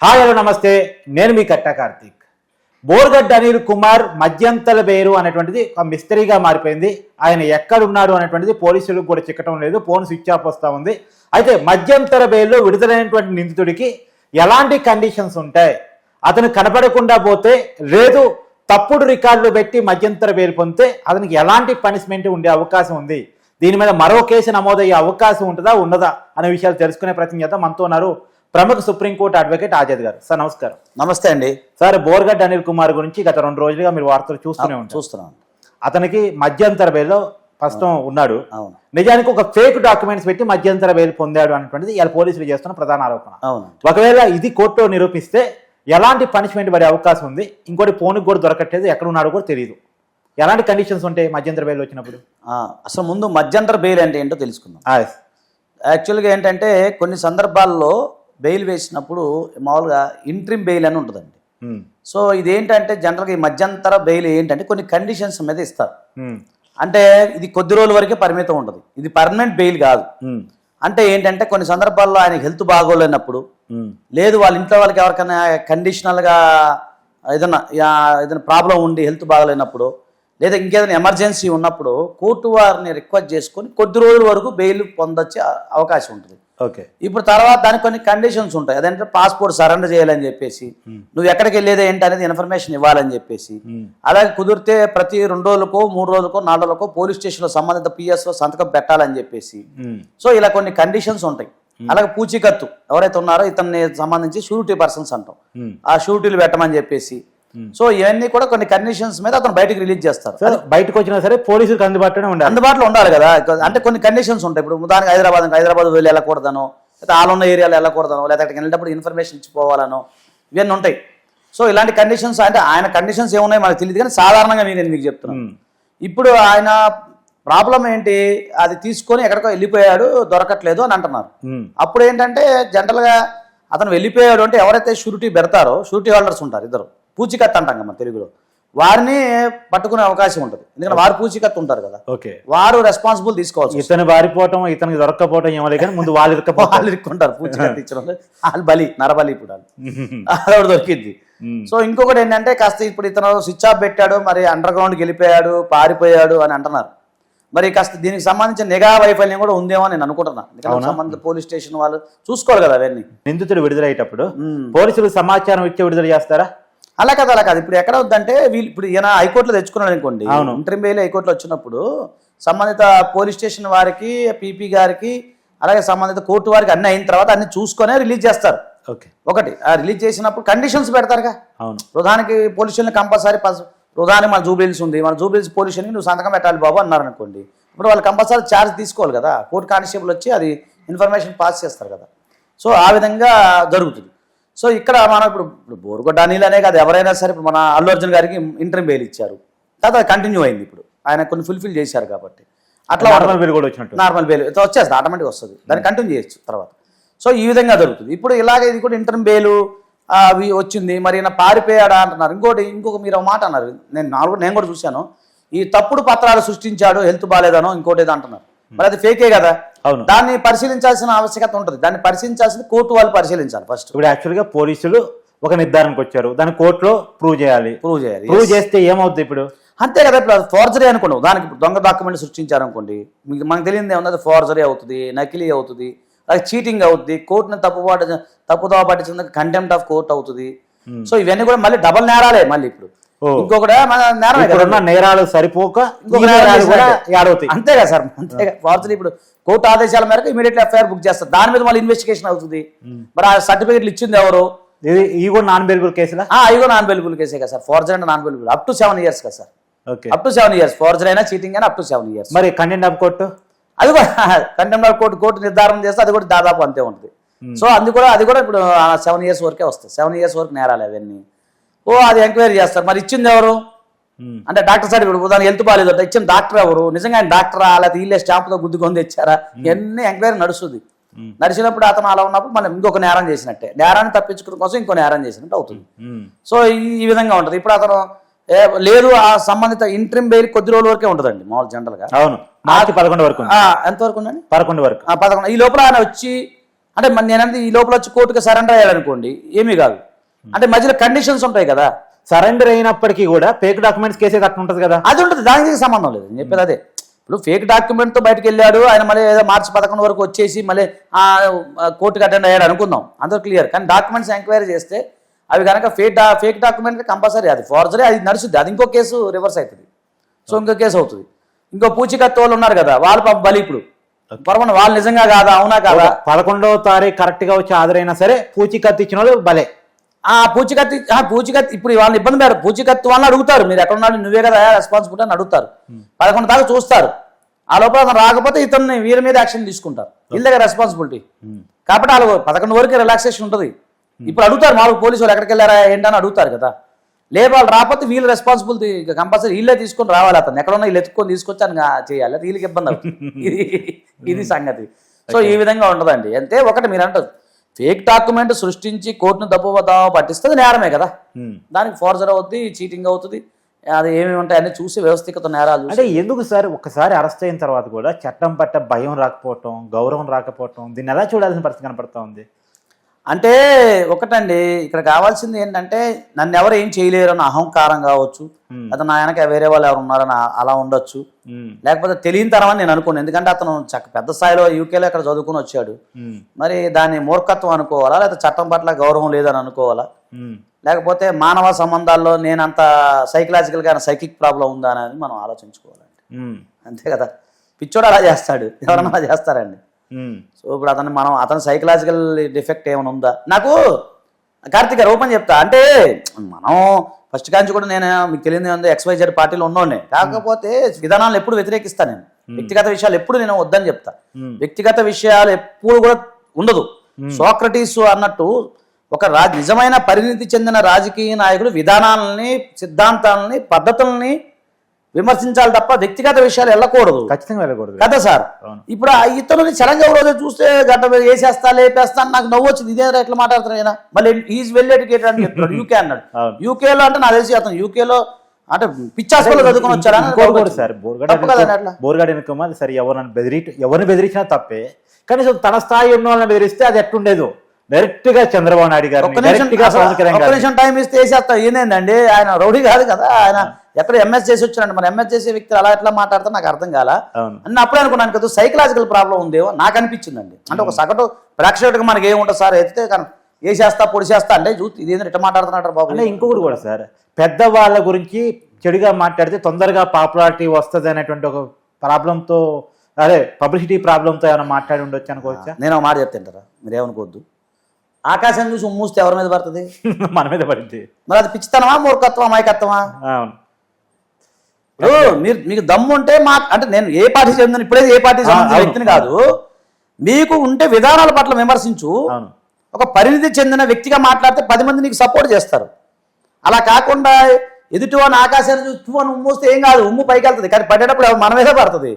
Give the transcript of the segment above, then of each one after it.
Hi hello నమస్తే, నేను మీ కట్టా కార్తీక్. బోర్గడ్డ అనిల్ కుమార్ మధ్యంతర బెయిలు అనేటువంటిది ఒక మిస్టరీగా మారిపోయింది. ఆయన ఎక్కడున్నాడు అనేటువంటిది పోలీసులకు కూడా చిక్కటం లేదు, ఫోన్ స్విచ్ ఆఫ్ వస్తూ ఉంది. అయితే మధ్యంతర బెయిల్లో విడుదలైనటువంటి నిందితుడికి ఎలాంటి కండిషన్స్ ఉంటాయి, అతను కనపడకుండా పోతే లేదు తప్పుడు రికార్డులు పెట్టి మధ్యంతర బెయిల్ పొందితే అతనికి ఎలాంటి పనిష్మెంట్ ఉండే అవకాశం ఉంది, దీని మీద మరో కేసు నమోదయ్యే అవకాశం ఉంటుందా ఉండదా అనే విషయాలు తెలుసుకునే ప్రయత్నం చేద్దాం. మనతో ఉన్నారు ప్రముఖ సుప్రీంకోర్టు అడ్వకేట్ ఆజాద్ గారు. సార్ నమస్కారం. నమస్తే అండి. సార్, బోర్గడ్డ అనిల్ కుమార్ గురించి గత 2 రోజులుగా మీరు వార్తలు చూస్తున్నాను. అతనికి మధ్యంతర బెయిల్లో ప్రస్తుతం ఉన్నాడు. నిజానికి ఒక ఫేక్ డాక్యుమెంట్స్ పెట్టి మధ్యంతర బెయిల్ పొందాడు అనేటువంటిది ఇలా పోలీసులు చేస్తున్న ప్రధాన ఆరోపణ. ఒకవేళ ఇది కోర్టులో నిరూపిస్తే ఎలాంటి పనిష్మెంట్ పడే అవకాశం ఉంది? ఇంకోటి ఫోన్కి కూడా దొరకట్లేదు, ఎక్కడ ఉన్నాడో కూడా తెలియదు. ఎలాంటి కండిషన్స్ ఉంటాయి మధ్యంతర బెయిల్ వచ్చినప్పుడు? అసలు ముందు మధ్యంతర బెయిల్ అంటే ఏంటో తెలుసుకుందాం. యాక్చువల్గా ఏంటంటే కొన్ని సందర్భాల్లో బెయిల్ వేసినప్పుడు మామూలుగా ఇంట్రిమ్ బెయిల్ అని ఉంటుందండి. సో ఇదేంటంటే జనరల్గా ఈ మధ్యంతర బెయిల్ ఏంటంటే కొన్ని కండిషన్స్ మీద ఇస్తారు. అంటే ఇది కొద్ది రోజుల వరకే పరిమితం ఉంటుంది, ఇది పర్మనెంట్ బెయిల్ కాదు. అంటే ఏంటంటే కొన్ని సందర్భాల్లో ఆయన హెల్త్ బాగోలేనప్పుడు, లేదు వాళ్ళ ఇంట్లో వాళ్ళకి ఎవరికైనా కండిషనల్గా ఏదైనా ప్రాబ్లం ఉండి హెల్త్ బాగలేనప్పుడు, లేదా ఇంకేదైనా ఎమర్జెన్సీ ఉన్నప్పుడు కోర్టు వారిని రిక్వెస్ట్ చేసుకొని కొద్ది రోజుల వరకు బెయిల్ పొందొచ్చే అవకాశం ఉంటుంది. ఓకే. ఇప్పుడు తర్వాత దానికి కొన్ని కండిషన్స్ ఉంటాయి. అదంటే పాస్పోర్ట్ సరెండర్ చేయాలని చెప్పేసి, నువ్వు ఎక్కడికి వెళ్ళేది ఏంటి అనేది ఇన్ఫర్మేషన్ ఇవ్వాలని చెప్పేసి, అలాగే కుదిరితే ప్రతి 2 రోజులకో 3 రోజులకో 4 రోజులకో పోలీస్ స్టేషన్లో సంబంధిత పిఎస్ఓ సంతకం పెట్టాలని చెప్పేసి, సో ఇలా కొన్ని కండిషన్స్ ఉంటాయి. అలాగే పూచీకత్తు ఎవరైతే ఉన్నారో ఇతన్ని సంబంధించి షూరిటీ పర్సన్స్ అంటాం, ఆ షూరిటీలు పెట్టమని చెప్పేసి, సో ఇవన్నీ కూడా కొన్ని కండిషన్స్ మీద అతను బయటకు రిలీజ్ చేస్తారు. బయటకు వచ్చినా సరే పోలీసులకు అందుబాటులో ఉండాలి కదా. అంటే కొన్ని కండిషన్స్ ఉంటాయి. ఇప్పుడు ఉదాహరణకు హైదరాబాద్ వెళ్ళి వెళ్ళకూడదనో, లేదా ఆలున్న ఏరియాలో వెళ్ళకూడదనో, లేదా అక్కడికి వెళ్ళేటప్పుడు ఇన్ఫర్మేషన్ ఇచ్చిపోవాలనో, ఇవన్నీ ఉంటాయి. సో ఇలాంటి కండిషన్స్ అంటే ఆయన కండిషన్స్ ఏమున్నాయి మనకు తెలియదు, కానీ సాధారణంగా నేను మీకు చెప్తున్నాను. ఇప్పుడు ఆయన ప్రాబ్లం ఏంటి, అది తీసుకొని ఎక్కడికో వెళ్ళిపోయాడు, దొరకట్లేదు అని అంటున్నారు. అప్పుడు ఏంటంటే జనరల్గా అతను వెళ్ళిపోయాడు అంటే ఎవరైతే షూరిటీ పెడతారో, షూరిటీ హోల్డర్స్ ఉంటారు ఇద్దరు, పూచీకత్తు అంటాం కదా తెలుగులో, వారిని పట్టుకునే అవకాశం ఉంటుంది. ఎందుకంటే వారు పూచీకత్తు ఉంటారు కదా, వారు రెస్పాన్సిబుల్ తీసుకోవాలి. ఇతను బారిపోవటం ఇతనికి దొరకపోవటం ఏమో కానీ ముందు వాళ్ళు ఇరుక్కుంటారు. పూచీకత్తు ఇచ్చిన వాళ్ళు బలి, నరబలి. ఇప్పుడు అది దొరికింది. సో ఇంకొకటి ఏంటంటే కాస్త ఇప్పుడు ఇతను స్విచ్ ఆఫ్ పెట్టాడు, మరి అండర్ గ్రౌండ్కి వెళ్ళిపోయాడు, పారిపోయాడు అని అంటున్నారు. మరి కాస్త దీనికి సంబంధించిన నిఘా వైఫల్యం కూడా ఉందేమో నేను అనుకుంటున్నాను. సంబంధిత పోలీస్ స్టేషన్ వాళ్ళు చూసుకోవాలి కదా అవన్నీ. నిందితుడు విడుదలయ్యేటప్పుడు పోలీసులు సమాచారం ఇచ్చి విడుదల చేస్తారా? అలా కాదు. ఇప్పుడు ఎక్కడ వద్దంటే వీళ్ళు ఇప్పుడు ఈయన హైకోర్టులో తెచ్చుకున్నాడు అనుకోండి, ఇంటర్మ్ బెయిల్ హైకోర్టులో వచ్చినప్పుడు సంబంధిత పోలీస్ స్టేషన్ వారికి, పీపీ గారికి, అలాగే సంబంధిత కోర్టు వారికి అన్ని అయిన తర్వాత అన్ని చూసుకొనే రిలీజ్ చేస్తారు. ఒకటి రిలీజ్ చేసినప్పుడు కండిషన్స్ పెడతారుగా. ప్రధానికి పోలీస్ స్టేషన్ కంపల్సరీ, ప్రధాని మన జూబ్లీహిల్స్ ఉంది, మన జూబ్లీహిల్స్ పోలీస్ స్టేషన్కి నువ్వు సంతకం పెట్టాలి బాబు అన్నారు అనుకోండి, ఇప్పుడు వాళ్ళు కంపల్సరీ ఛార్జ్ తీసుకోవాలి కదా. కోర్టు కానిస్టేబుల్ వచ్చి అది ఇన్ఫర్మేషన్ పాస్ చేస్తారు కదా. సో ఆ విధంగా జరుగుతుంది. సో ఇక్కడ మనం ఇప్పుడు బోర్గడ్డ అనిల్ అనే కాదు, ఎవరైనా సరే ఇప్పుడు మన అల్లు అర్జున్ గారికి ఇంటర్మ్ బెయిల్ ఇచ్చారు, తర్వాత కంటిన్యూ అయింది. ఇప్పుడు ఆయన కొన్ని ఫుల్ఫిల్ చేశారు కాబట్టి అట్లా నార్మల్ బెయిల్ వచ్చేస్తుంది, ఆటోమేటిక్ వస్తుంది, దాన్ని కంటిన్యూ చేయొచ్చు తర్వాత. సో ఈ విధంగా జరుగుతుంది. ఇప్పుడు ఇలాగే ఇది కూడా ఇంటర్మ్ బెయిల్ అవి వచ్చింది, మరి ఈయన పారిపోయాడా అంటున్నారు. ఇంకొక మీరు మాట అన్నారు, నేను కూడా చూశాను, ఈ తప్పుడు పత్రాలు సృష్టించాడు, హెల్త్ బాగాలేదనో ఇంకోటి ఏదో అంటున్నారు. మరి అది ఫేకే కదా, దాన్ని పరిశీలించాల్సిన ఆవశ్యకత ఉంటుంది. దాన్ని పరిశీలించాల్సింది కోర్టు వాళ్ళు పరిశీలించాలి ఫస్ట్. ఇప్పుడు యాక్చువల్గా పోలీసులు ఒక నిర్ధారణకు వచ్చారు, దాన్ని కోర్టులో ప్రూవ్ చేయాలి. ప్రూవ్ చేస్తే ఏమవుతుంది? ఇప్పుడు అంతే కదా. ఇప్పుడు ఫోర్జరీ అనుకోండి, దానికి దొంగ డాక్యుమెంట్ సృష్టించారు అనుకోండి, మనకు తెలియదు ఏమన్నా, అది ఫోర్జరీ అవుతుంది, నకిలీ అవుతుంది, అది చీటింగ్ అవుతుంది, కోర్టుని తప్పుదోవ పట్టించినందుకు కంటెంప్ట్ ఆఫ్ కోర్ట్ అవుతుంది. సో ఇవన్నీ కూడా మళ్ళీ డబల్ నేరాలే. మళ్ళీ ఇప్పుడు ఇంకొకటి నేరాలు సరిపోక అంతే కదా సార్. అంతేగా ఫార్జరీ. ఇప్పుడు కోర్టు ఆదేశాల మేరకు ఇమీడియట్లీ ఎఫ్ఐఆర్ బుక్ చేస్తారు, దాని మీద మళ్ళీ ఇన్వెస్టిగేషన్ అవుతుంది. మరి ఆ సర్టిఫికేట్లు ఇచ్చింది ఎవరు? ఈ కూడా నాన్ బెయిలబుల్ కేసులా? ఈ కూడా నాన్ బెయిలబుల్ కేసే కదా సార్. ఫార్జరీ అంటే non bailable up to 7 years కదా sir. Up to 7 years forgery అయినా చీటింగ్ అయినా అప్ టు 7 years. మరి కంటెంప్ట్ ఆఫ్ కోర్టు, అది కూడా కంటెంప్ట్ ఆఫ్ కోర్టు నిర్ధారణ చేస్తే అది కూడా దాదాపు అంతే ఉంటుంది. సో అది కూడా ఇప్పుడు 7 years వరకే వస్తాయి. 7 years వరకు నేరాలి అవన్నీ. అది ఎంక్వైరీ చేస్తారు. మరి ఇచ్చింది ఎవరు అంటే డాక్టర్ సర్టిఫికేట్, ఉదాహరణ హెల్త్ బాగాలేదు అంటే ఇచ్చిన డాక్టర్ ఎవరు, నిజంగా ఆయన డాక్టరా, లేకపోతే వీళ్ళే స్టాంపుతో గుద్దుకొని తెచ్చారా, ఇవన్నీ ఎంక్వైరీ నడుస్తుంది. నడిచినప్పుడు అతను అలా ఉన్నప్పుడు మనం ఇంకొక నేరం చేసినట్టే, నేరాన్ని తప్పించుకోవడం కోసం ఇంకో నేరం చేసినట్టు అవుతుంది. సో ఈ విధంగా ఉంటుంది. ఇప్పుడు అతను లేదు ఆ సంబంధిత ఇంటర్మ్ బెయిల్ కొద్ది రోజుల వరకే ఉంటుందండి మామూలు జనరల్ గా. అవును, మార్చి 11 వరకు. ఎంతవరకు ఉందండి? 11 వరకు. 11. ఈ లోపల ఆయన వచ్చి అంటే నేనంటే ఈ లోపల వచ్చి కోర్టుకి సరెండర్ అయ్యాలనుకోండి ఏమీ కాదు, అంటే మధ్యలో కండిషన్స్ ఉంటాయి కదా. సరెండర్ అయినప్పటికీ కూడా ఫేక్ డాక్యుమెంట్స్ కేసే అట్లా ఉంటుంది కదా. అది ఉంటుంది, దానికి సంబంధం లేదు. నేను చెప్పేది అదే. ఇప్పుడు ఫేక్ డాక్యుమెంట్తో బయటకు వెళ్ళాడు ఆయన, మళ్ళీ ఏదో మార్చి 11 వరకు వచ్చేసి మళ్ళీ కోర్టుకి అటెండ్ అయ్యాడు అనుకుందాం, అందరూ క్లియర్. కానీ డాక్యుమెంట్స్ ఎంక్వైరీ చేస్తే అవి కనుక ఫేక్ డాక్యుమెంట్ కంపల్సరీ అది ఫోర్జరీ, అది నడుస్తుంది. అది ఇంకో కేసు రివర్స్ అవుతుంది, సో ఇంకో కేసు అవుతుంది. ఇంకో పూచికత్తు వాళ్ళు ఉన్నారు కదా, వాళ్ళు పాపం బలి. ఇప్పుడు పొరపాటు వాళ్ళు నిజంగా కాదా అవునా కాదా 11వ తారీఖు కరెక్ట్ గా వచ్చి హాజరైనా సరే పూచికత్తు ఇచ్చిన వాళ్ళు భలే. పూచికత్తు ఇప్పుడు వాళ్ళని ఇబ్బంది పెడతారు. పూచికత్తు వాళ్ళని అడుగుతారు, మీరు ఎక్కడ ఉన్నాడు నువ్వే కదా రెస్పాన్సిబిలిటీ అని అడుగుతారు. 11 దాకా చూస్తారు, ఆ లోపల అతను రాకపోతే ఇతన్ని వీరి మీద యాక్షన్ తీసుకుంటారు, వీళ్ళ దగ్గర రెస్పాన్సిబిలిటీ. కాబట్టి వాళ్ళు 11 వరకు రిలాక్సేషన్ ఉంటుంది. ఇప్పుడు అడుగుతారు మామూలు పోలీసు వాళ్ళు ఎక్కడికి వెళ్ళారా ఏంటని అడుగుతారు కదా. లేదు వాళ్ళు రాకపోతే వీళ్ళు రెస్పాన్సిబిలిటీ కంపల్సరీ వీళ్ళే తీసుకొని రావాలి. అతను ఎక్కడున్నా వీళ్ళు ఎత్తుకొని తీసుకొచ్చి అని చేయాలి, అది వీళ్ళకి ఇబ్బంది అవుతుంది. ఇది సంగతి. సో ఈ విధంగా ఉండదండి. అంతే ఒకటి మీరు అంటారు ఫేక్ డాక్యుమెంట్ సృష్టించి కోర్టును తప్పుదావ పట్టిస్తుంది నేరమే కదా, దానికి ఫోర్జర్ అవుతుంది, చీటింగ్ అవుతుంది, అది ఏమేమి ఉంటాయి అన్ని చూసి వ్యవస్థిత నేరాలు. అంటే ఎందుకు సార్ ఒక్కసారి అరెస్ట్ అయిన తర్వాత కూడా చట్టం పట్ల భయం రాకపోవటం, గౌరవం రాకపోవటం, దీన్ని ఎలా చూడాల్సిన పరిస్థితి కనపడతా ఉంది? అంటే ఒకటండి, ఇక్కడ కావాల్సింది ఏంటంటే నన్ను ఎవరు ఏం చేయలేరు అని అహంకారం కావచ్చు, అతను నా వెనక వేరే వాళ్ళు ఎవరు ఉన్నారని అలా ఉండొచ్చు, లేకపోతే తెలియని తరం అని నేను అనుకోను. ఎందుకంటే అతను పెద్ద స్థాయిలో యూకేలో ఇక్కడ చదువుకుని వచ్చాడు, మరి దాన్ని మూర్ఖత్వం అనుకోవాలా, లేకపోతే చట్టం పట్ల గౌరవం లేదని అనుకోవాలా, లేకపోతే మానవ సంబంధాల్లో నేనంత సైకలాజికల్గా సైకిక్ ప్రాబ్లం ఉందా అనేది మనం ఆలోచించుకోవాలండి. అంతే కదా, పిచ్చోడు అలా చేస్తాడు, ఎవరన్నా అలా చేస్తారండి. సో ఇప్పుడు అతని సైకలాజికల్ డిఫెక్ట్ ఏమైనా ఉందా? నాకు కార్తిక్ గారు ఓపెన్ చెప్తా, అంటే మనం ఫస్ట్ కాంచి కూడా నేను మీకు తెలియదు XYZ పార్టీలో ఉన్నోనే, కాకపోతే విధానాలను ఎప్పుడు వ్యతిరేకిస్తాను నేను. వ్యక్తిగత విషయాలు ఎప్పుడు నేను వద్దని చెప్తా, వ్యక్తిగత విషయాలు ఎప్పుడు కూడా ఉండదు. సోక్రటీస్ అన్నట్టు ఒక నిజమైన పరిణితి చెందిన రాజకీయ నాయకుడు విధానాలని, సిద్ధాంతాలని, పద్ధతుల్ని విమర్శించాలి తప్ప వ్యక్తిగత విషయాలు వెళ్ళకూడదు, ఖచ్చితంగా వెళ్ళకూడదు కదా సార్. ఇప్పుడు ఇతరుని సడన్గా ఒక రోజు చూస్తే గడ్డ వేసేస్తా లేపేస్తా నాకు నవ్వు వచ్చింది, ఇదే ఎట్లా మాట్లాడుతున్నాయి ఆయన, మళ్ళీ ఈజ్ వెల్ ఎడ్యుకేటెడ్ అని చెప్తున్నాడు. యూకే అన్నాడు, యూకేలో అంటే నాకు తెలిసి అతను యూకేలో అంటే పిచ్చాస్పల్లో చదువుకొని వచ్చారా సార్. బోర్గాడ్ ఎన్నుకోమా సరే, ఎవరిని బెదిరించినా తప్పే, కనీసం తన స్థాయి ఉన్న వాళ్ళని బెదిరిస్తే అది ఎట్టుండేదు. డైరెక్ట్ గా చంద్రబాబు నాయుడు గారు టైం ఇస్తే వేసేస్తా. ఏంటండి ఆయన రౌడీ కాదు కదా, ఆయన ఎక్కడ MS చేసి వచ్చానండి. మరి MS చేసే వ్యక్తులు అలా ఎట్లా మాట్లాడతా నాకు అర్థం కాల అని అప్పుడే అనుకున్నాను కదా, సైకలాజికల్ ప్రాబ్లం ఉందేమో నాకు అనిపించిందండి. అంటే ఒక సగటు ప్రేక్షకుడికి మనకి ఏముంటుంది సార్, ఎత్తితే కానీ వేసేస్తా పొడిచేస్తా అంటే ఇదేంటి ఇట్లా మాట్లాడుతున్నట్టు బాబు. అంటే ఇంకొకటి కూడా సార్, పెద్దవాళ్ళ గురించి చెడుగా మాట్లాడితే తొందరగా పాపులారిటీ వస్తుంది అనేటువంటి ఒక ప్రాబ్లంతో, అదే పబ్లిసిటీ ప్రాబ్లంతో ఏమైనా మాట్లాడి ఉండొచ్చు అనుకోవచ్చా? నేను ఒక మాట చెప్తుంటారా, మీరేమనుకోవద్దు. ఆకాశం చూసి మూస్తే ఎవరి మీద పడుతుంది? మన మీద పడుతుంది. మరి అది పిచ్చితనమా, మూర్ఖత్వమా, అమాయకత్వమా? ఇప్పుడు మీకు దమ్ము ఉంటే అంటే నేను ఏ పార్టీ చెందిన ఇప్పుడే ఏ పార్టీ చెందిన వ్యక్తిని కాదు, మీకు ఉంటే విధానాల పట్ల విమర్శించు. ఒక పరిణితి చెందిన వ్యక్తిగా మాట్లాడితే 10 మంది నీకు సపోర్ట్ చేస్తారు. అలా కాకుండా ఎదుటివాని ఆకాశాన్ని చూస్తూ ఉమ్మూస్తే ఏం కాదు, ఉమ్ము పైకి వెళ్తుంది, కానీ పడేటప్పుడు మన మీదే పడుతుంది.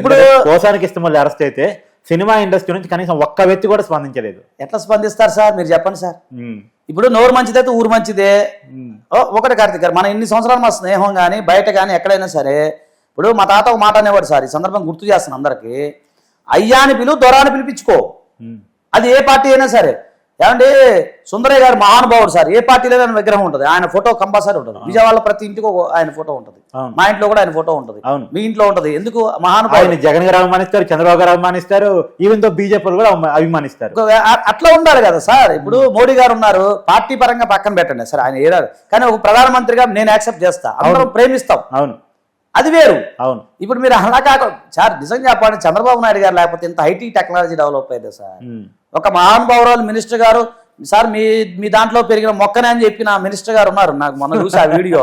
ఇప్పుడు కోసానికి ఇష్టం వల్ల అరెస్ట్ అయితే సినిమా ఇండస్ట్రీ నుంచి కనీసం ఒక్క వ్యక్తి కూడా స్పందించలేదు. ఎట్లా స్పందిస్తారు సార్ మీరు చెప్పండి సార్. ఇప్పుడు నోరు మంచిదైతే ఊరు మంచిదే. ఒకటి కార్తిక్ గారు, మన ఇన్ని సంవత్సరాలు మా స్నేహం కానీ బయట కానీ ఎక్కడైనా సరే, ఇప్పుడు మా తాత ఒక మాట అనేవాడు సార్, ఈ సందర్భం గుర్తు చేస్తాను అందరికి, అయ్యాని పిలువు దొరాని పిలిపించుకో. అది ఏ పార్టీ అయినా సరే. ఏమంటే సుందరయ్య గారు మహానుభావుడు సార్, ఏ పార్టీలో విగ్రహం ఉంటుంది, ఆయన ఫోటో కంపల్సరీ ఉంటుంది. విజయవాడలో ప్రతి ఇంటికి ఆయన ఫోటో ఉంటుంది, మా ఇంట్లో కూడా ఆయన ఫోటో ఉంటుంది, మీ ఇంట్లో ఉంటుంది. ఎందుకు మహానుభావుడు? జగన్ గారు అభిమానిస్తారు, చంద్రబాబు గారు అభిమానిస్తారు, ఈవెన్ తో బీజేపీ కూడా అభిమానిస్తారు. అట్లా ఉండాలి కదా సార్. ఇప్పుడు మోడీ గారు ఉన్నారు, పార్టీ పరంగా పక్కన పెట్టండి సార్, ఆయన ఏడాది, కానీ ఒక ప్రధానమంత్రిగా నేను యాక్సెప్ట్ చేస్తా, అందరం ప్రేమిస్తాం, అవును, అది వేరు. అవును. ఇప్పుడు మీరు అలా కాకుండా సార్ నిజంగా చెప్పండి, చంద్రబాబు నాయుడు గారు లేకపోతే ఇంత ఐటీ టెక్నాలజీ డెవలప్ అయితే సార్, ఒక మహానుభావురాలు మినిస్టర్ గారు సార్ మీ దాంట్లో పెరిగిన మొక్కనే అని చెప్పిన మినిస్టర్ గారు ఉన్నారు, నాకు మొన్న చూసి ఆ వీడియో.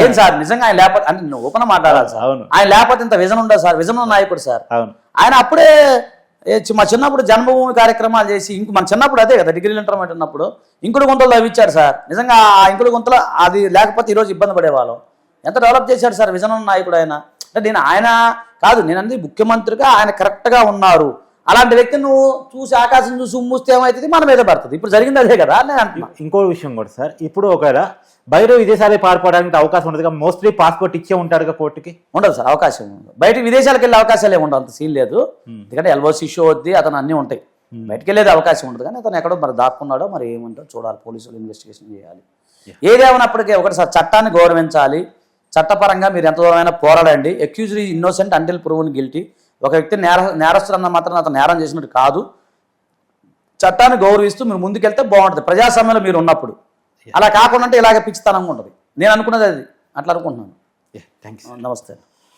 ఏం సార్ నిజంగా ఆయన లేకపోతే, అంటే నువ్వు ఓపెన్ మాట్లాడాలి సార్, ఆయన లేకపోతే ఇంత విజన్ ఉండదు సార్, విజన్ ఉన్న నాయకుడు సార్. ఆయన అప్పుడే మా చిన్నప్పుడు జన్మభూమి కార్యక్రమాలు చేసి, మన చిన్నప్పుడు అదే కదా డిగ్రీలు ఇంటర్మీడియట్ ఉన్నప్పుడు ఇంకుడు గుంతలు తవ్విచ్చారు సార్. నిజంగా ఆ ఇంకుడు గుంతలు అది లేకపోతే ఈరోజు ఇబ్బంది పడేవాళ్ళం. ఎంత డెవలప్ చేశాడు సార్ విజన్ ఉన్న నాయకుడు ఆయన. అంటే ఆయన కాదు, నేనంది ముఖ్యమంత్రిగా ఆయన కరెక్ట్గా ఉన్నారు. అలాంటి వ్యక్తి నువ్వు చూసి ఆకాశం చూసి ఉమ్మూస్తే ఏమవుతుంది, మన మీద పడుతుంది. ఇప్పుడు జరిగింది అదే కదా నేను అంటున్నా. ఇంకో విషయం కూడా సార్, ఇప్పుడు ఒకవేళ బయట విదేశాలకు పారిపోవడానికి అవకాశం ఉండదు, మోస్ట్లీ పాస్పోర్ట్ ఇచ్చే ఉంటాడు కోర్టుకి. ఉండదు సార్, అవకాశం ఉండదు. బయట విదేశాలకు వెళ్ళే అవకాశాలు ఏమి ఉండవు, అంత సీన్ లేదు. ఎందుకంటే LOC ఇష్యూ వద్ది, అతను అన్నీ ఉంటాయి. బయటికి వెళ్ళేది అవకాశం ఉంటుంది, కానీ అతను ఎక్కడో మరి దాక్కున్నాడో మరి ఏమంటో చూడాలి, పోలీసులు ఇన్వెస్టిగేషన్ చేయాలి. ఏదేమన్నప్పటికీ ఒకటి సార్, చట్టాన్ని గౌరవించాలి, చట్టపరంగా మీరు ఎంత దూరమైనా పోరాడండి. Accused innocent until proved guilty. ఒక వ్యక్తి నేరస్తుడు అన్న మాత్రం అతను నేరం చేసినట్టు కాదు. చట్టాన్ని గౌరవిస్తూ మీరు ముందుకెళ్తే బాగుంటుంది ప్రజాస్వామ్యంలో మీరు ఉన్నప్పుడు. అలా కాకుండా ఇలాగ పిచ్చితనంగా ఉంటుంది. నేను అనుకున్నది అది, అట్లా అనుకుంటున్నాను. థ్యాంక్స్. నమస్తే.